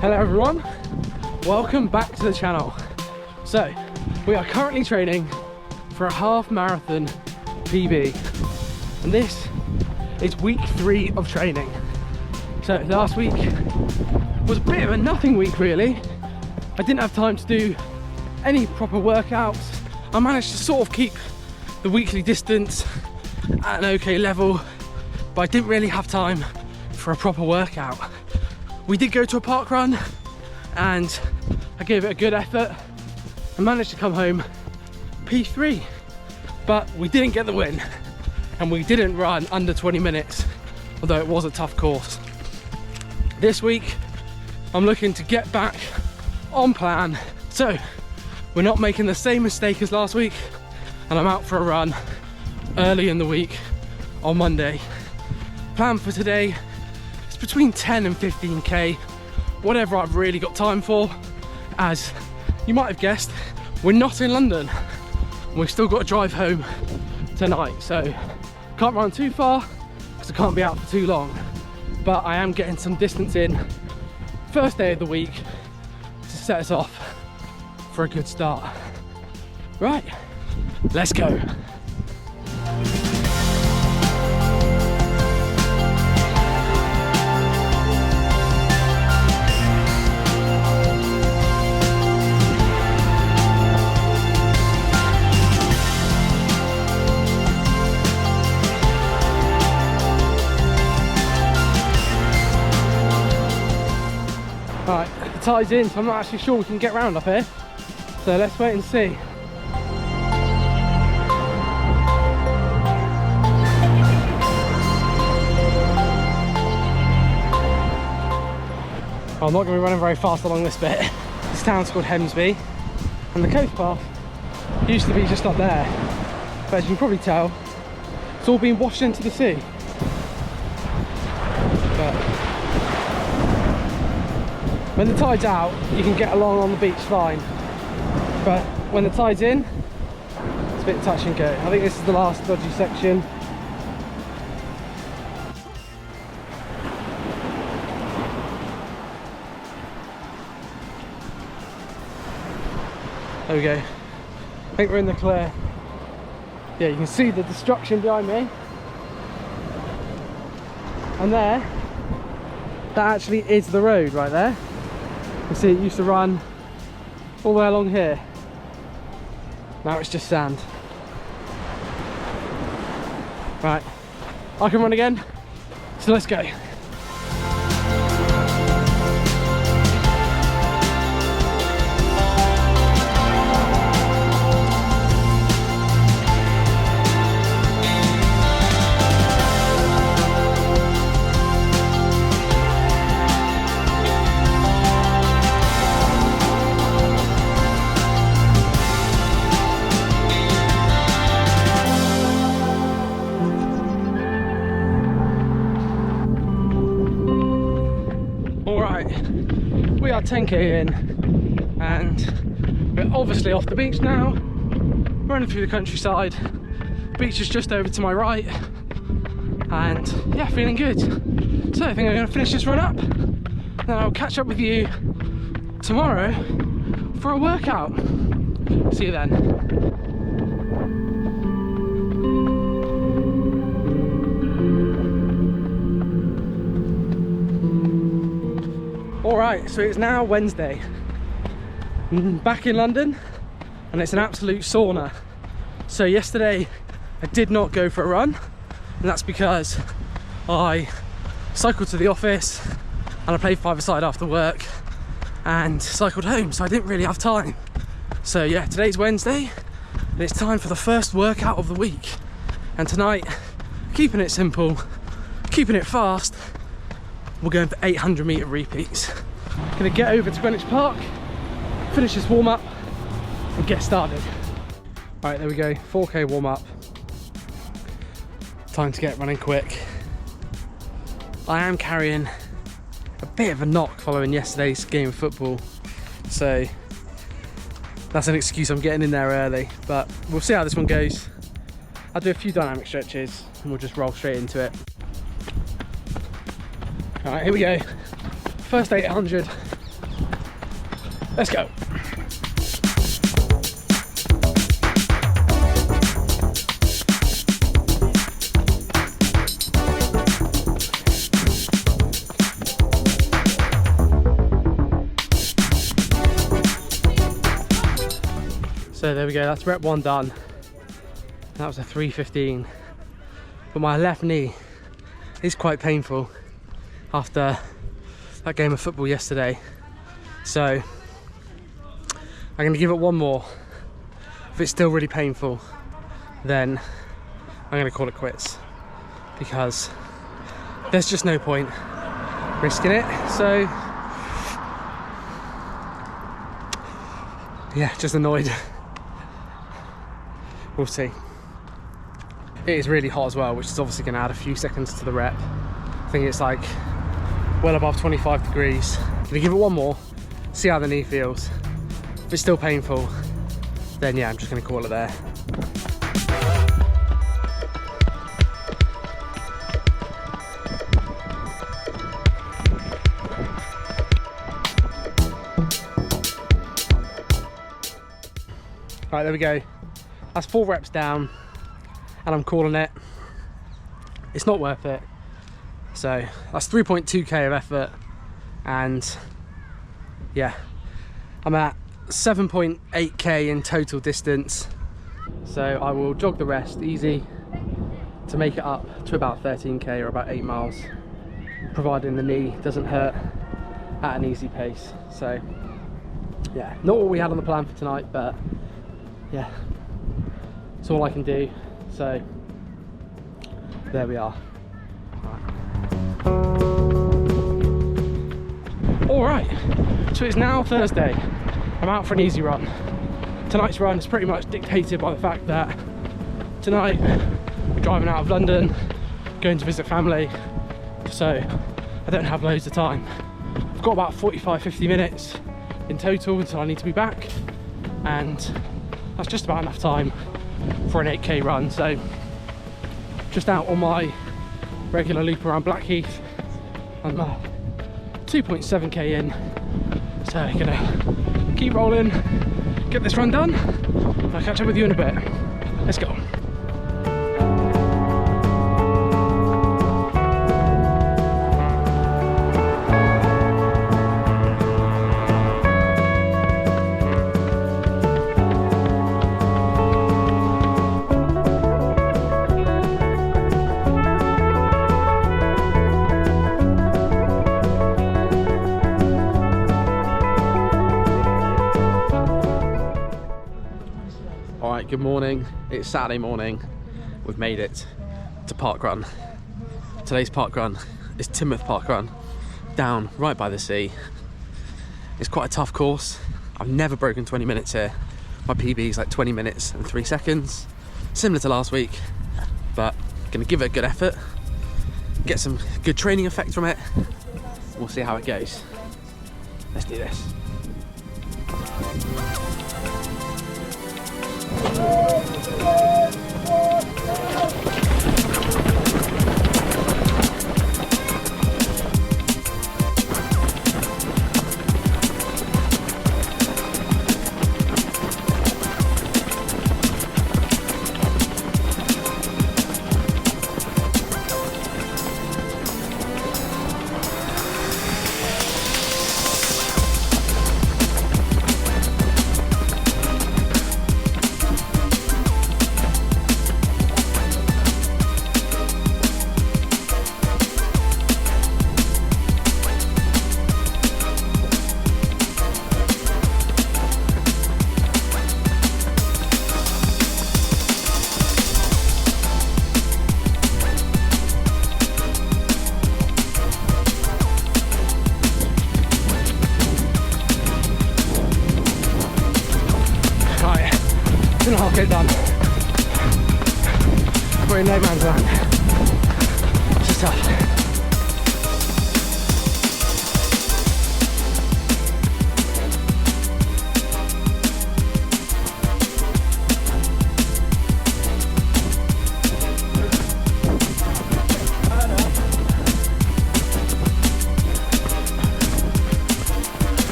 Hello everyone, welcome back to the channel. So, we are currently training for a half marathon PB, and this is week 3 of training. So last week was a bit of a nothing week really. I didn't have time to do any proper workouts. I managed to sort of keep the weekly distance at an okay level, but I didn't really have time for a proper workout. We did go to a park run and I gave it a good effort. I managed to come home P3, but we didn't get the win and we didn't run under 20 minutes, although it was a tough course. This week, I'm looking to get back on plan. So we're not making the same mistake as last week, and I'm out for a run early in the week on Monday. Plan for today is between 10 and 15k, whatever I've really got time for. As you might have guessed, we're not in London. We've still got to drive home tonight, so can't run too far because I can't be out for too long. But I am getting some distance in, first day of the week, to set us off for a good start. Right, let's go. Right, the tide's in, so I'm not actually sure we can get round up here. So let's wait and see. I'm not going to be running very fast along this bit. This town's called Hemsby, and the coast path used to be just up there. But as you can probably tell, it's all been washed into the sea. But when the tide's out, you can get along on the beach fine. But when the tide's in, it's a bit touch and go. I think this is the last dodgy section. There we go. I think we're in the clear. Yeah, you can see the destruction behind me. And there, that actually is the road right there. You can see it used to run all the way along here. Now it's just sand. Right, I can run again, so let's go. We are 10k in and we're obviously off the beach now, running through the countryside. Beach is just over to my right, and yeah, feeling good. So I think I'm going to finish this run up, then I'll catch up with you tomorrow for a workout. See you then. Alright, so it's now Wednesday. I'm back in London and it's an absolute sauna. So yesterday I did not go for a run, and that's because I cycled to the office and I played five-a-side after work and cycled home, so I didn't really have time. So yeah, today's Wednesday and it's time for the first workout of the week. And tonight, keeping it simple, keeping it fast, we're going for 800 metre repeats. Gonna get over to Greenwich Park, finish this warm up and get started. All right, there we go, 4k warm up. Time to get running quick. I am carrying a bit of a knock following yesterday's game of football, so that's an excuse. I'm getting in there early, but we'll see how this one goes. I'll do a few dynamic stretches and we'll just roll straight into it. All right, here we go. First 800, Let's go. So there we go, that's rep 1 done. That was a 3:15. But my left knee is quite painful after that game of football yesterday. So I'm going to give it one more. If it's still really painful, then I'm going to call it quits, because there's just no point risking it. So yeah, just annoyed. We'll see. It is really hot as well, which is obviously going to add a few seconds to the rep. I think it's like well above 25 degrees. I'm gonna give it one more, see how the knee feels. If it's still painful, then yeah, I'm just gonna call it there. Right, there we go. That's 4 reps down, and I'm calling it. It's not worth it. So that's 3.2k of effort, and yeah, I'm at 7.8k in total distance. So I will jog the rest easy to make it up to about 13k or about 8 miles, providing the knee doesn't hurt at an easy pace. So yeah, not what we had on the plan for tonight, but yeah, it's all I can do. So there we are. Alright, so it's now Thursday. I'm out for an easy run. Tonight's run is pretty much dictated by the fact that tonight we're driving out of London, going to visit family, so I don't have loads of time. I've got about 45-50 minutes in total until I need to be back, and that's just about enough time for an 8k run. So just out on my regular loop around Blackheath. I'm 2.7k in, so I'm gonna keep rolling, get this run done, and I'll catch up with you in a bit. Let's go. Good morning, it's Saturday morning. We've made it to Parkrun. Today's Parkrun is Timoth Parkrun, down right by the sea. It's quite a tough course. I've never broken 20 minutes here. My PB is like 20 minutes and 3 seconds, similar to last week, but gonna give it a good effort, get some good training effect from it. We'll see how it goes. Let's do this.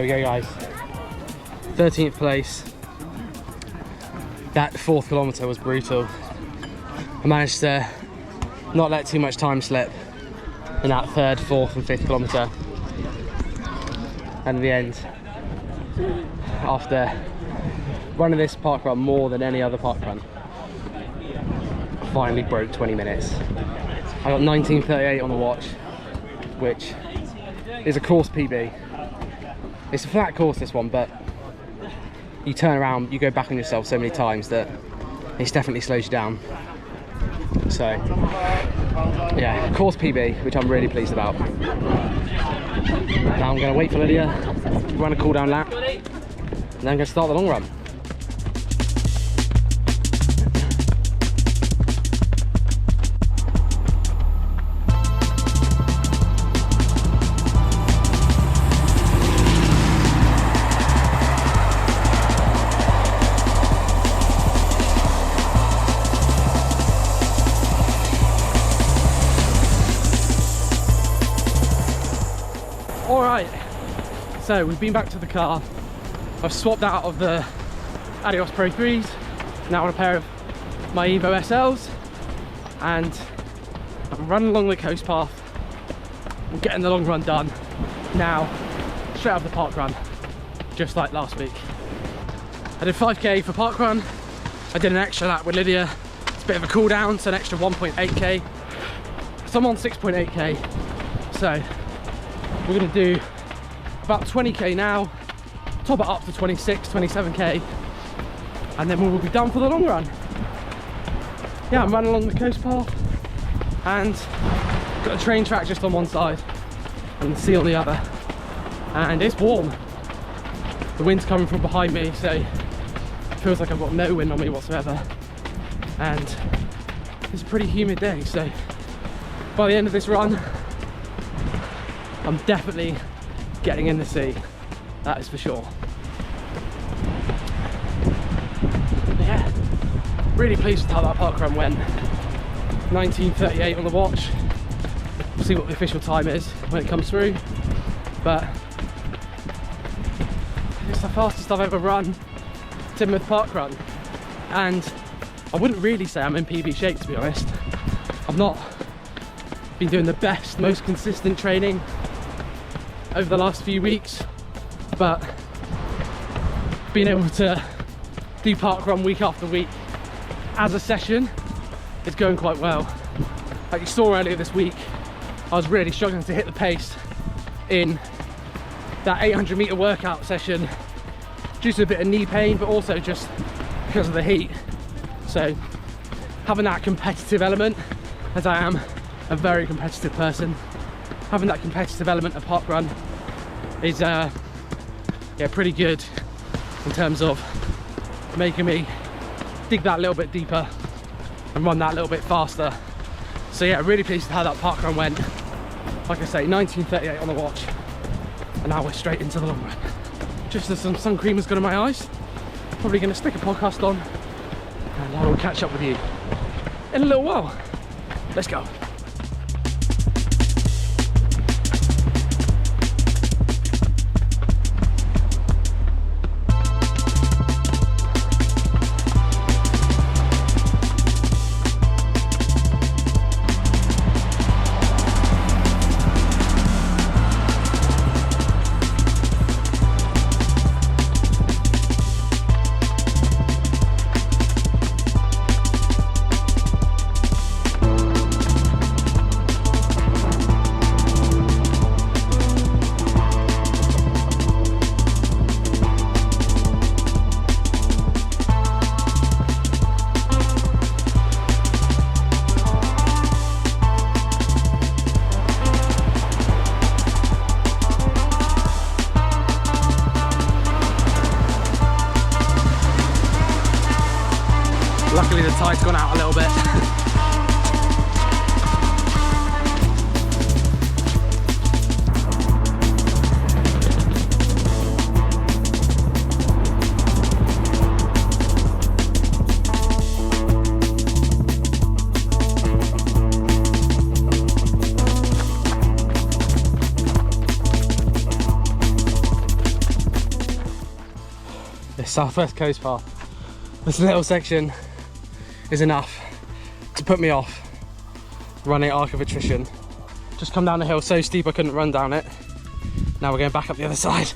There we go, guys. 13th place. That 4th kilometre was brutal. I managed to not let too much time slip in that 3rd, 4th and 5th kilometre. And in the end, after running this parkrun more than any other parkrun, I finally broke 20 minutes. I got 19:38 on the watch, which is a course PB. It's a flat course, this one, but you turn around, you go back on yourself so many times that it definitely slows you down. So yeah, course PB, which I'm really pleased about. Now I'm going to wait for Lydia, run a cool down lap, and then I'm going to start the long run. Alright, so we've been back to the car. I've swapped out of the Adios Pro 3s, now on a pair of my Evo SLs, and I'm running along the coast path. I'm getting the long run done now, straight out of the parkrun, just like last week. I did 5k for parkrun, I did an extra lap with Lydia. It's a bit of a cool down, so an extra 1.8k. So I'm on 6.8k, so we're going to do about 20k now, top it up to 26, 27k, and then we will be done for the long run. Yeah, I'm running along the coast path and got a train track just on one side and the sea on the other, and it's warm. The wind's coming from behind me, so it feels like I've got no wind on me whatsoever, and it's a pretty humid day, so by the end of this run I'm definitely getting in the sea, that is for sure. But yeah, really pleased with how that parkrun went. 19:38 on the watch. We'll see what the official time is when it comes through, but it's the fastest I've ever run Timoth parkrun, and I wouldn't really say I'm in PB shape, to be honest. I've not been doing the best, most consistent training over the last few weeks, but being able to do parkrun week after week as a session is going quite well. Like you saw earlier this week, I was really struggling to hit the pace in that 800 meter workout session due to a bit of knee pain, but also just because of the heat. So having that competitive element, as I am a very competitive person, having that competitive element of parkrun is yeah, pretty good in terms of making me dig that little bit deeper and run that little bit faster. So yeah, really pleased with how that parkrun went. Like I say, 19:38 on the watch, and now we're straight into the long run. Just as some sun cream has got in my eyes, probably going to stick a podcast on, and I will catch up with you in a little while. Let's go. Luckily the tide's gone out a little bit. Southwest Coast Path. This little section is enough to put me off running Arc of Attrition. Just come down the hill so steep I couldn't run down it. Now we're going back up the other side.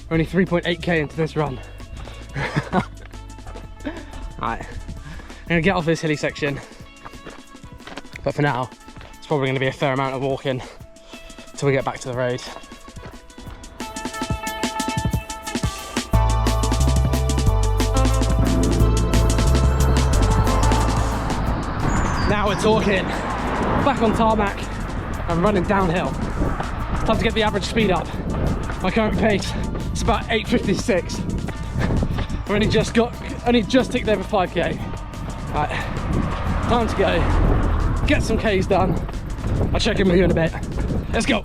We're only 3.8k into this run. Alright, I'm gonna get off this hilly section, but for now it's probably going to be a fair amount of walking till we get back to the road. Now we're talking. Back on tarmac and running downhill. Time to get the average speed up. My current pace is about 8:56. We're only just ticked over 5k. Right, time to go. Get some K's done. I'll check in with you in a bit. Let's go.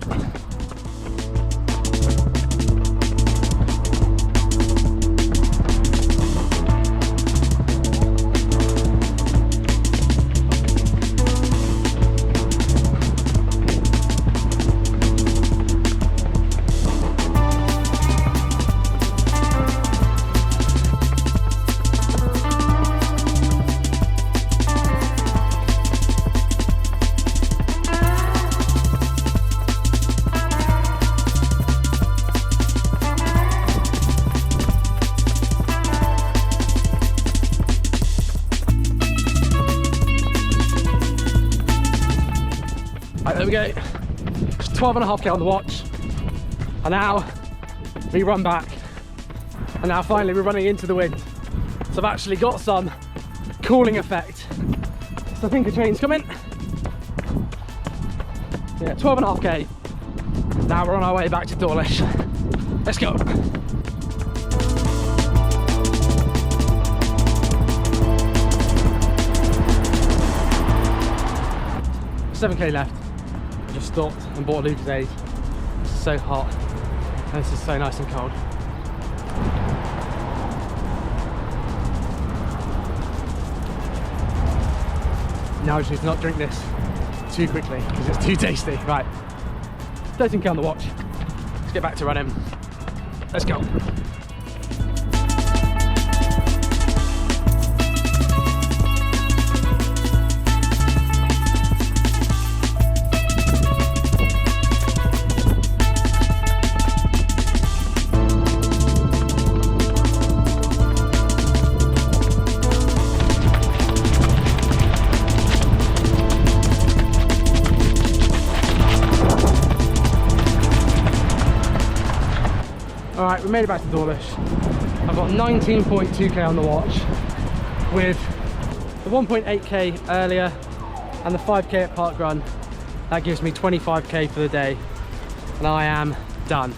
Right, there we go. It's 12.5k on the watch. And now we run back. And now finally we're running into the wind. So I've actually got some cooling effect. So I think a train's coming. Yeah, 12.5k. Now we're on our way back to Dawlish. Let's go. 7k left. I just stopped and bought a Lucozade. It's so hot and this is so nice and cold. Now I just need to not drink this too quickly because it's too tasty. Right, 13k on the watch. Let's get back to running. Let's go. Alright, we made it back to Dawlish. I've got 19.2k on the watch with the 1.8k earlier and the 5k at Parkrun. That gives me 25k for the day and I am done.